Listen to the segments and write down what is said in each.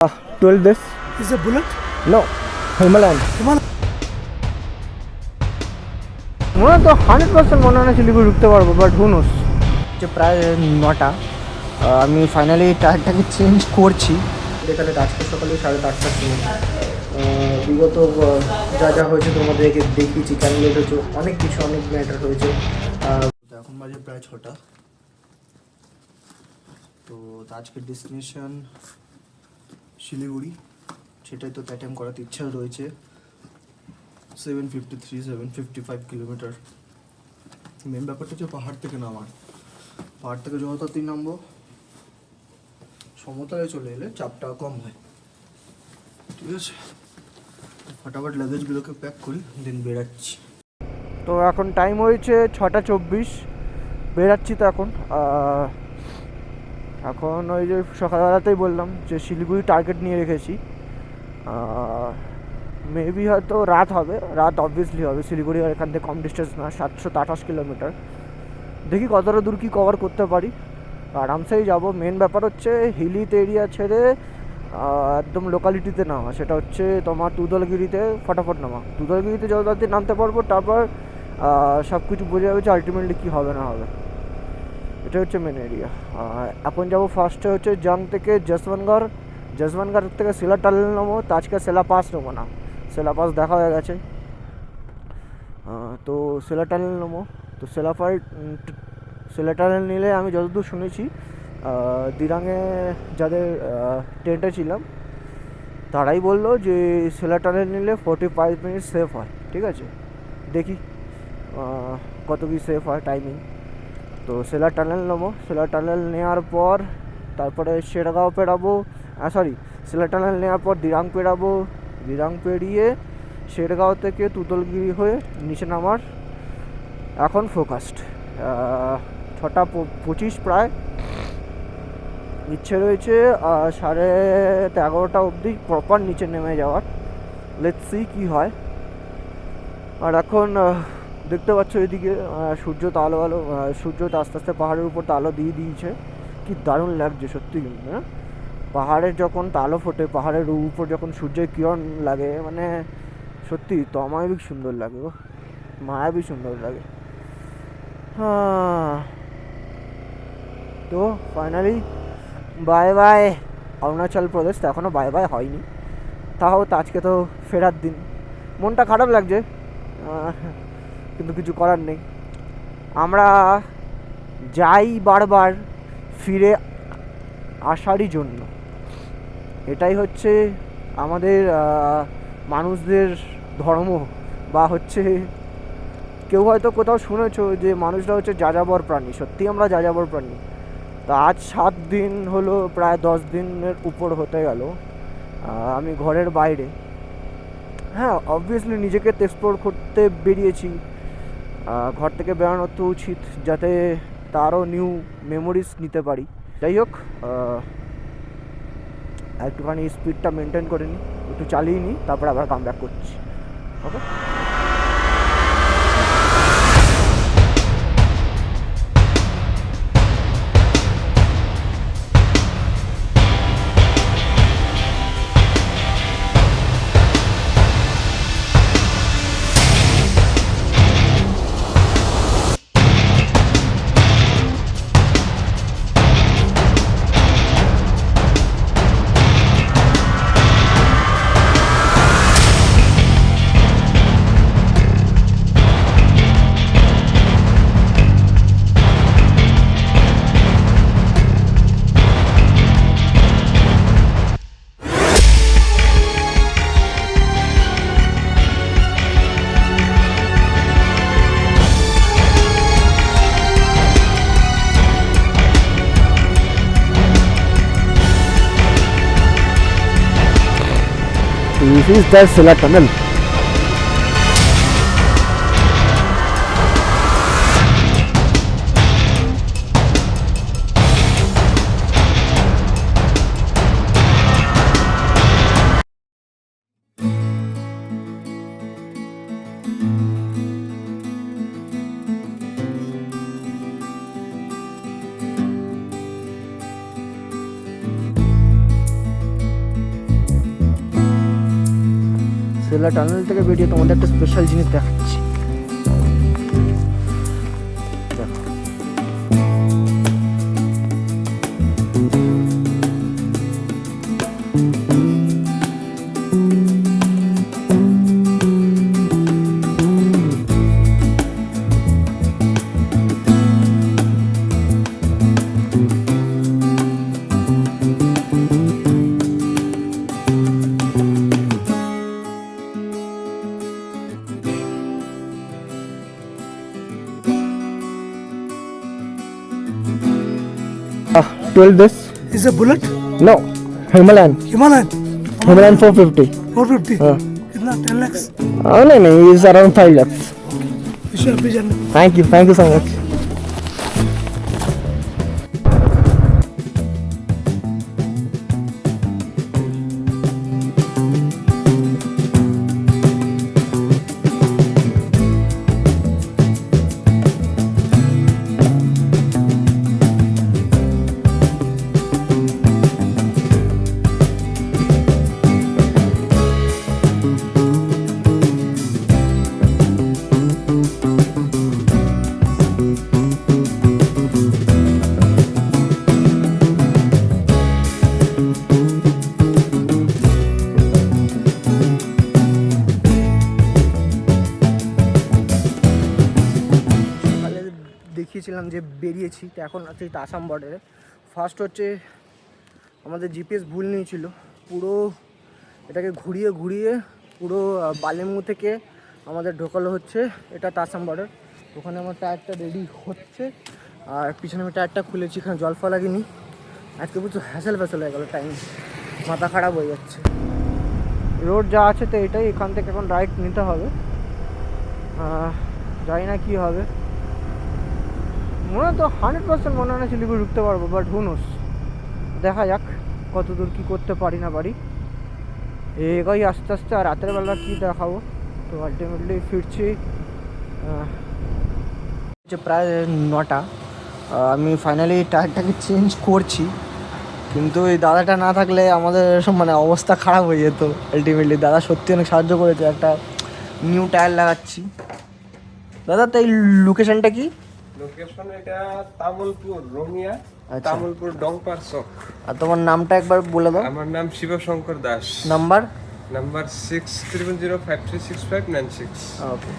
12 days. Is a bullet? No, Himalayan. Himalayan. মনে হয় তো 100% মনে হয় না শিলিগুড়ি ঢুকতে পারবো, বাট হু নোস। যে প্রায় 9টা, আমি ফাইনালি টায়ারটাকে চেঞ্জ করছি। এখানে আজকে সকালে 8:30টার সময় বিগত যা যা হয়েছে তোমাদেরকে দেখিয়েছি, কেন লেট হয়েছে, অনেক কিছু, অনেক ম্যাটার হয়েছে। এখন বাজে প্রায় 6টা। তো আজকের ডেস্টিনেশন শিলিগুড়ি, সেটাই তো অ্যাটেম্প করাতে ইচ্ছা রয়েছে। 755 কিলোমিটার। মেন ব্যাপারটা হচ্ছে পাহাড় থেকে নামার। পাহাড় থেকে যত তাড়াতাড়ি নামবো, সমতলে চলে এলে চাপটা কম হয়। ঠিক আছে, ফটাফট লাগেজগুলোকে প্যাক করি, দেন বেরাচ্ছি। তো এখন টাইম হয়েছে 6:24, বেরাচ্ছি। তো এখন ওই যে সকালবেলাতেই বললাম যে শিলিগুড়ি টার্গেট নিয়ে রেখেছি। মেবি হয়তো রাত হবে, রাত অবভিয়াসলি হবে। শিলিগুড়ি আর এখান থেকে কম ডিস্টেন্স না, 728 কিলোমিটার। দেখি কতটা দূর কী কভার করতে পারি, আরামসেই যাব। মেন ব্যাপার হচ্ছে হিলিত এরিয়া ছেড়ে একদম লোকালিটিতে নামা, সেটা হচ্ছে তোমার তুদলগিরিতে ফটাফট নামা। তুদলগিরিতে যত তাড়াতাড়ি নামতে পারবো, তারপর সব কিছু বোঝা যাবে যে আলটিমেটলি কী হবে না হবে। এটা হচ্ছে মেন এরিয়া। এখন যাবো ফার্স্টে হচ্ছে জাং থেকে যশবন্তগড়, যশবন্তগড় থেকে শিলা টানেল নেবো। তো আজকে শিলা পাস নেবো না, শিলা পাস দেখা হয়ে গেছে। তো শিলা টানেল নেবো। তো শিলা টানেল নিলে আমি যতদূর শুনেছি, দিরাঙে যাদের টেন্টে ছিলাম তারাই বললো যে শিলা টানেল নিলে 45 মিনিট সেফ হয়। ঠিক আছে, দেখি কত কি সেফ হয় টাইমিং। তো শিলা টানেল নেবো। শিলা টানেল নেওয়ার পর তারপরে শেরগাঁও পেরাবো, শিলা টানেল নেওয়ার পর দিরাং পেরাবো। দিরাং পেরিয়ে শেরগাঁও থেকে তুতলগিরি হয়ে নিচে নামার এখন ফোকাসড। 6:25 প্রায়। ইচ্ছে রয়েছে 11:30 অবধি প্রপার নিচে নেমে যাওয়ার। লেটস সি কী হয়। আর এখন দেখতে পাচ্ছ এদিকে সূর্য তো সূর্য তো আস্তে আস্তে পাহাড়ের উপর তো আলো দিয়ে দিয়েছে। কি দারুণ লাগছে সত্যি কিন্তু, হ্যাঁ। পাহাড়ের যখন আলো ফোটে, পাহাড়ের উপর যখন সূর্যের কিরণ লাগে, মানে সত্যি তো অমায়িক সুন্দর লাগে, ও মায়াবী সুন্দর লাগে। হ্যাঁ, তো finally bye bye Arunachal Pradesh. তো এখনও বাই বাই হয়নি, তাও তো আজকে তো ফেরার দিন। মনটা খারাপ লাগছে, কিন্তু কিছু করার নেই। আমরা যাই বারবার ফিরে আসারই জন্য। এটাই হচ্ছে আমাদের মানুষদের ধর্ম, বা হচ্ছে কেউ হয়তো কোথাও শুনেছো যে মানুষরা হচ্ছে যাযাবর প্রাণী। সত্যি আমরা যাযাবর প্রাণী। তা আজ 7 দিন হলো, প্রায় 10 দিনের উপর হতে গেল আমি ঘরের বাইরে। হ্যাঁ, অবভিয়াসলি নিজেকে এক্সপ্লোর করতে বেরিয়েছি। ঘর থেকে বেরোনো তো উচিত, যাতে তারও নিউ মেমোরিজ নিতে পারি। যাই হোক, একটুখানি স্পিডটা মেনটেন করে নিই, একটু চালিয়ে নিই, তারপর আবার কাম ব্যাক করছি। Okay. This is the Sela Tunnel. Sela tunnel থেকে বেরিয়ে তোমাদের একটা স্পেশাল জিনিস দেখাচ্ছি। Ah, 12 this. Is a bullet? No, Himalayan. Himalayan. Himalayan 450. 450. हाँ. कितना 10 lakhs? नहीं, is around 5 lakhs. Wish you happy journey. Thank you so much. দেখিয়েছিলাম যে বেরিয়েছি, তো এখন আছে এটা আসাম বর্ডারে। ফার্স্ট হচ্ছে আমাদের জিপিএস ভুল নিয়েছিল, পুরো এটাকে ঘুরিয়ে ঘুরিয়ে পুরো বালেমু থেকে আমাদের ঢোকালো হচ্ছে এটা আসাম বর্ডার। ওখানে আমার টায়ারটা রেডি হচ্ছে, আর পিছনে আমি টায়ারটা খুলেছি, এখানে জল ফা লাগেনি। আজকে প্রচুর হ্যাসেল ফ্যাসেল হয়ে গেলো, টাইম মাথা খারাপ হয়ে যাচ্ছে। রোড যা আছে তো এটাই, এখান থেকে এখন রাইট নিতে হবে, জানি না কী হবে। মনে হয় তো 100% মনে হয় না শিলিগুড়ি ঢুকতে পারবো, বাট হুনোস, দেখা যাক কত দূর কী করতে পারি না পারি। এগোই আস্তে আস্তে, আর রাতের বেলা কী দেখাবো। তো আলটিমেটলি ফিরছি প্রায় 9টা। আমি ফাইনালি টায়ারটাকে চেঞ্জ করছি, কিন্তু এই দাদাটা না থাকলে আমাদের মানে অবস্থা খারাপ হয়ে যেত। আলটিমেটলি দাদা সত্যি অনেক সাহায্য করেছে, একটা নিউ টায়ার লাগাচ্ছি। দাদা তো এই লোকেশনটা কি? লোকেশন এটা তামুলপুর রঙিয়া, তামুলপুর ডংপার চক। আর তোমার নামটা একবার বলে দাও। আমার নাম শিবশঙ্কর দাস। নাম্বার 6000536596। ওকে,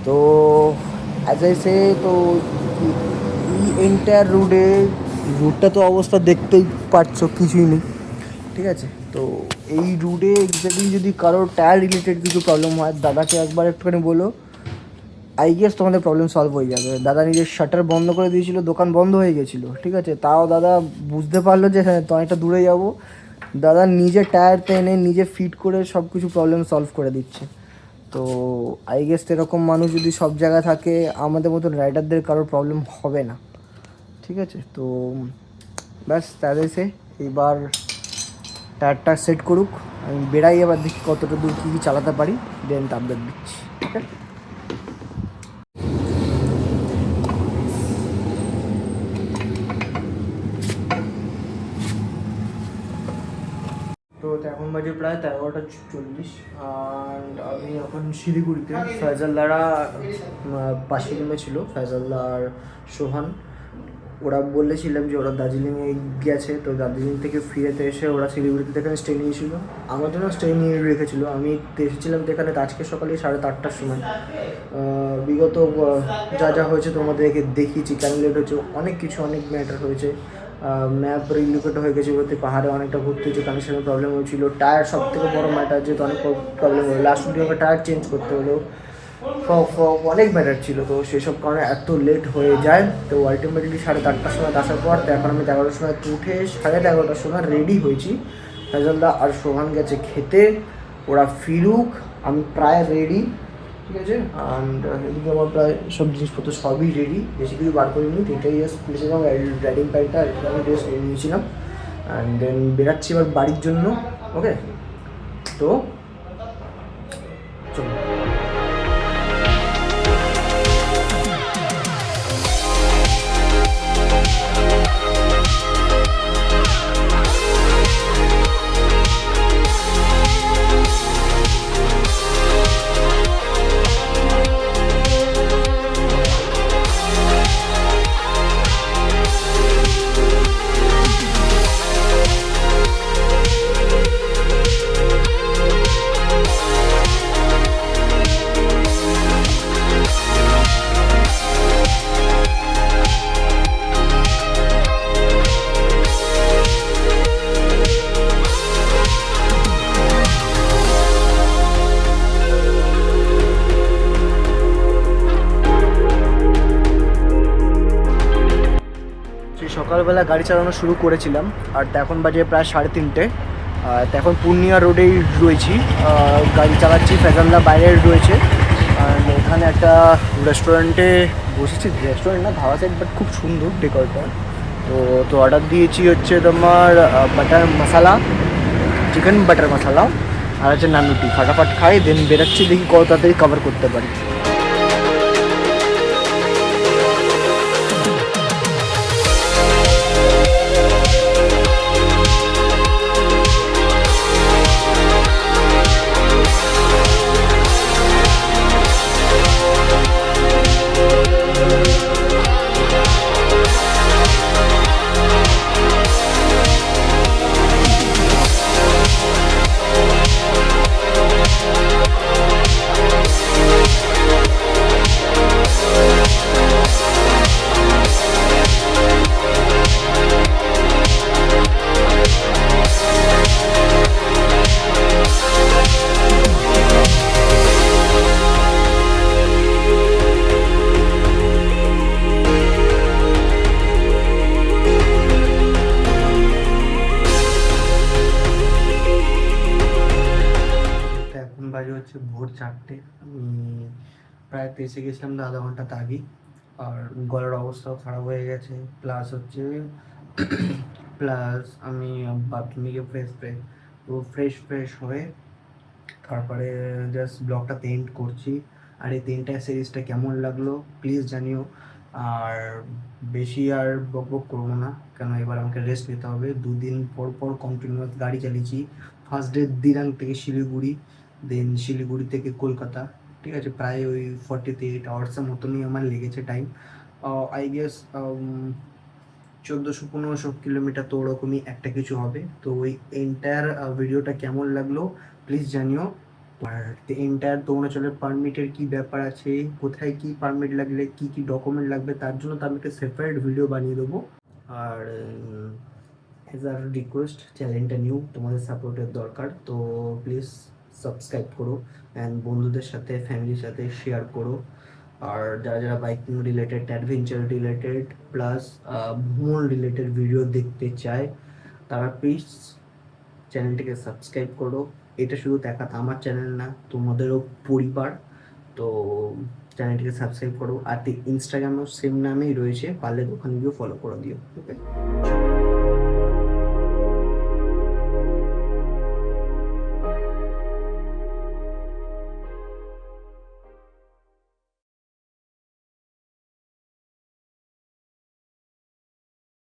তো অ্যাজ আই সে, তো এই এন্টায়ার রুটটা তো অবস্থা দেখতেই পাচ্ছ, কিছুই নেই, ঠিক আছে। তো এই রুটে এক্স্যাক্টলি যদি কারোর টায়ার রিলেটেড কিছু প্রবলেম হয়, দাদাকে একবার একটুখানি বলো, আই গেস তোমাদের প্রবলেম সলভ হয়ে যাবে। দাদা নিজের শাটার বন্ধ করে দিয়েছিল, দোকান বন্ধ হয়ে গেছিলো, ঠিক আছে। তাও দাদা বুঝতে পারলো যে হ্যাঁ তো অনেকটা দূরে যাবো, দাদা নিজে টায়ারটা এনে নিজে ফিট করে সব কিছু প্রবলেম সলভ করে দিচ্ছে। তো আই গেস এরকম মানুষ যদি সব জায়গায় থাকে, আমাদের মতন রাইডারদের কারোর প্রবলেম হবে না, ঠিক আছে। তো ব্যাস তাদের সে এবার টায়ারটা সেট করুক, আমি বেড়াই, এবার দেখি কতটা দূর কী কী চালাতে পারি, দেন আপডেট দিচ্ছি, ঠিক আছে। তো এখন বাজে প্রায় 11:40, আর আমি এখন শিলিগুড়িতে। ফয়জালদারা পাশে নেমেছিল, ফয়জালদা আর সোহান। ওরা বলেছিলাম যে ওরা দার্জিলিংয়ে গেছে, তো দার্জিলিং থেকে ফিরেতে এসে ওরা শিলিগুড়িতে এখানে স্টে নিয়েছিল, আমার জন্য স্টে নিয়ে রেখেছিলো। আমি এসেছিলাম তো এখানে আজকে সকালে 8:30টার সময়। বিগত যা যা হয়েছে তোমাদেরকে দেখিয়েছি, কেন লেট হয়েছে, অনেক কিছু, অনেক ম্যাটার হয়েছে। ম্যাপ রিলোকেট হয়ে গেছে বলতে, পাহাড়ে অনেকটা ঘুরতে হয়েছে, কানেকশনের প্রবলেম হয়েছিল। টায়ার সব থেকে বড়ো ম্যাটার, যেহেতু অনেক প্রবলেম হলো, লাস্ট দিন আমাকে টায়ার চেঞ্জ করতে হলো, অনেক ম্যাটার ছিল। তো সেসব কারণে এত লেট হয়ে যায়। তো আলটিমেটলি 4:30টার সময় আসার পর, তো এখন আমি 11টার সময় উঠে 11:30টার সময় রেডি হয়েছি। ফয়জালদা আর সোহান গেছে খেতে, ওরা ফিরুক, আমি প্রায় রেডি, ঠিক আছে। অ্যান্ড এদিকে আমার প্রায় সব জিনিসপত্র সবই রেডি, বেশি কিছু বার করিনি, এটাই জাস্ট খুলেছিলাম রাইডিং প্যান্টটা, আমি ড্রেস নিয়ে নিয়েছিলাম। অ্যান্ড দেন বেরাচ্ছি এবার বাড়ির জন্য, ওকে। তো চলো। সকালবেলা গাড়ি চালানো শুরু করেছিলাম, আর এখন বাজে প্রায় 3:30। তো এখন পূর্ণিয়া রোডেই রয়েছি, গাড়ি চালাচ্ছি। ফেজালদা বাইরে রয়েছে, আর এখানে একটা রেস্টুরেন্টে বসেছি। রেস্টুরেন্ট না, ধাবা সাইড, বাট খুব সুন্দর ডেকোরটা। তো অর্ডার দিয়েছি হচ্ছে তোমার বাটার মশালা, চিকেন বাটার মশালা, আর হচ্ছে নান রুটি। ফাটাফাট খাই, দেন বেরোচ্ছি, দেখি কত তাড়াতাড়ি কভার করতে পারি। এখন বাজে হচ্ছে ভোর 4টে। আমি প্রায় এসে গেছিলাম 0.5 ঘন্টাতে আগে, আর গলার অবস্থাও খারাপ হয়ে গেছে। প্লাস আমি বাথরুমে গিয়ে ফ্রেশ হয়ে তারপরে জাস্ট ব্লগটাতে এন্ড করছি। আর এই 3টা সিরিজটা কেমন লাগলো প্লিজ জানিও। আর বেশি আর বকবক করবো না, কেন এবার আমাকে রেস্ট নিতে হবে। 2 দিন পর কন্টিনিউয়াস গাড়ি চালিয়েছি। ফার্স্ট ডে দিরাং থেকে শিলিগুড়ি, দেন শিলিগুড়ি থেকে কলকাতা। ঠিক আছে, প্রায় ওই 48 আওয়ার্সের মতনই আমার লেগেছে টাইম। আই গেস 1400-1500 কিলোমিটার, তো ওরকমই একটা কিছু হবে। তো ওই এন্টায়ার ভিডিওটা কেমন লাগলো প্লিজ জানিও। আর এন্টায়ার অরুণাচলের পারমিটের কি ব্যাপার আছে, কোথায় কি পারমিট লাগলে কি কি ডকুমেন্ট লাগবে, তার জন্য তো আমি একটা সেপারেট ভিডিও বানিয়ে দেবো। আর অ্যাজ আর রিকোয়েস্ট, চ্যানেলটা নিউ, তোমাদের সাপোর্টের দরকার। তো প্লিজ সাবস্ক্রাইব করো, অ্যান্ড বন্ধুদের সাথে ফ্যামিলির সাথে শেয়ার করো। আর যারা biking related, adventure related, plus ভ্রমণ রিলেটেড ভিডিও দেখতে চায়, তারা প্লিজ চ্যানেলটিকে সাবস্ক্রাইব করো। এটা শুধু দেখাতে আমার চ্যানেল না, তোমাদেরও পরিবার। তো চ্যানেলটিকে সাবস্ক্রাইব করো। আর ইনস্টাগ্রামেও সেম নামেই রয়েছে, পারলে ওখানে গিয়েও ফলো করে দিও। ওকে।